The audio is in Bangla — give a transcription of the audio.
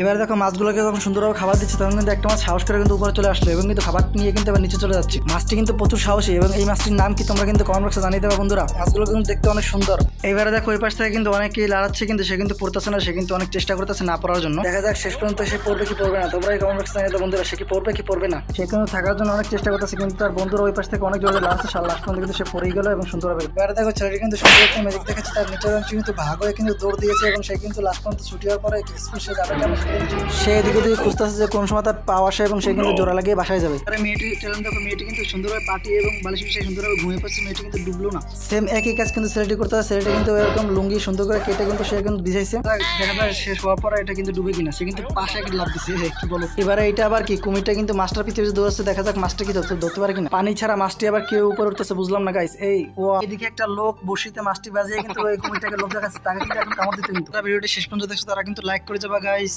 এবার দেখো মাছগুলোকে যখন সুন্দরভাবে খাবার দিচ্ছে তখন কিন্তু একটা মাছ সাহস করে কিন্তু উপরে চলে আসলো এবং কিন্তু খাবার নিয়ে কিন্তু এবার নিচে চলে যাচ্ছে। মাছটি কিন্তু প্রচুর সাহসী এবং এই মাছটির নাম কি তোমরা কিন্তু কমেন্ট বক্সে জানিয়ে দেবে বন্ধুরা। মাছগুলো কিন্তু দেখতে অনেক সুন্দর। এবারে দেখো ওই পাশ থেকে কিন্তু অনেকেই লড়াচ্ছে কিন্তু সে কিন্তু পড়তেছে না, সে কিন্তু অনেক চেষ্টা করতেছে না পড়ার জন্য। দেখা যাক শেষ পর্যন্ত সে পড়বে কি পড়বে না। তোমরা এই কমেন্ট বক্সে জানিয়ে দেবে বন্ধুরা সে কি পড়বে কি পড়বে না। সে কিন্তু থাকার জন্য অনেক চেষ্টা করতেছে কিন্তু তার বন্ধুরা ওই পাশ থেকে অনেক জোরে লড়াচ্ছে। লাস্ট পর্যন্ত কিন্তু সে পড়েই গেল এবং সুন্দরভাবে। এবারে দেখো ছেলেটি কিন্তু সুন্দর একটা ম্যাজিক দেখাচ্ছে, তার নিচের অংশ কিন্তু ভাগ হয়ে কিন্তু দৌড় দিয়েছে এবং সে কিন্তু লাস্ট পর্যন্ত ছুটি হওয়ার পরে স্কুল সে যাবে কেন সে এদিকে দিকে খুঁজতেছে যে কোন সময় তার পাও আসে এবং সে কিন্তু জোড়া লাগিয়ে বাসায় যাবে। মেয়েটি চ্যালেঞ্জ দেখো, মেয়েটি কিন্তু সুন্দরভাবে পাটি এবং বালিশ সে সুন্দরভাবে ঘুমিয়ে পড়ছে, মেয়েটি কিন্তু ডুবলো না। সেম একই কাজ কিন্তু ছেলেটি করতে হয়। ছেলেটি কিন্তু এরকম লুঙ্গি সুন্দর করে কেটে কিন্তু সে কিন্তু বিছাইছে। দেখা যায় শেষ হওয়ার পরে এটা কিন্তু ডুবে কিনা, সে কিন্তু পাশে একটা লাভ দিচ্ছে। কি বলো এবারে এটা আবার কি কুমিরটা কিন্তু মাছটার পিছিয়ে দৌড়াচ্ছে, দেখা যাক মাছটা কি ধরতে পারে কিনা। পানি ছাড়া মাছটি আবার কেউ উপরে উঠতেছে বুঝলাম না গাইস। এই ও এদিকে একটা লোক বসিতে মাছটি বাজিয়ে কিন্তু ওই কুমিরটাকে লোক দেখাচ্ছে, তাকে কিন্তু এখন কামড় দিতে। কিন্তু ভিডিওটি শেষ পর্যন্ত দেখছো তারা কিন্তু লাইক করে যাবা গাইস।